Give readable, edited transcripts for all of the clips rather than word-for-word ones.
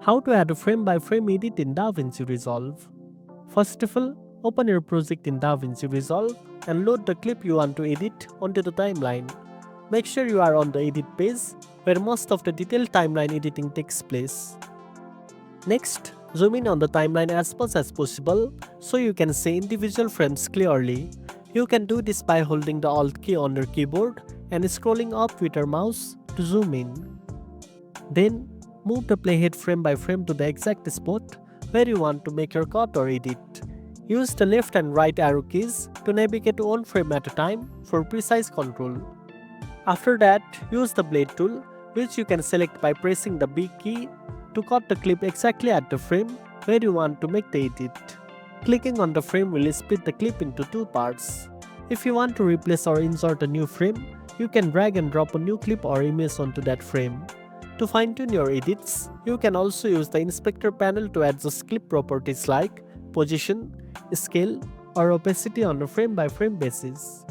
How to add a frame-by-frame edit in DaVinci Resolve. First of all, open your project in DaVinci Resolve and load the clip you want to edit onto the timeline. Make sure you are on the edit page where most of the detailed timeline editing takes place. Next, zoom in on the timeline as much as possible so you can see individual frames clearly. You can do this by holding the Alt key on your keyboard and scrolling up with your mouse to zoom in. Then, move the playhead frame by frame to the exact spot where you want to make your cut or edit. Use the left and right arrow keys to navigate one frame at a time for precise control. After that, use the blade tool, which you can select by pressing the B key to cut the clip exactly at the frame where you want to make the edit. Clicking on the frame will split the clip into two parts. If you want to replace or insert a new frame, you can drag and drop a new clip or image onto that frame. To fine-tune your edits, you can also use the inspector panel to adjust clip properties like position, scale, or opacity on a frame-by-frame basis.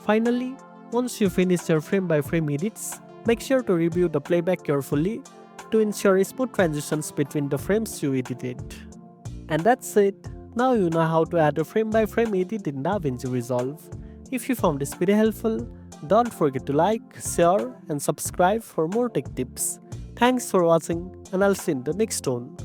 Finally, once you finish your frame-by-frame edits, make sure to review the playback carefully to ensure smooth transitions between the frames you edited. And that's it. Now you know how to add a frame-by-frame edit in DaVinci Resolve. If you found this video helpful, don't forget to like, share, and subscribe for more tech tips. Thanks for watching, and I'll see you in the next one.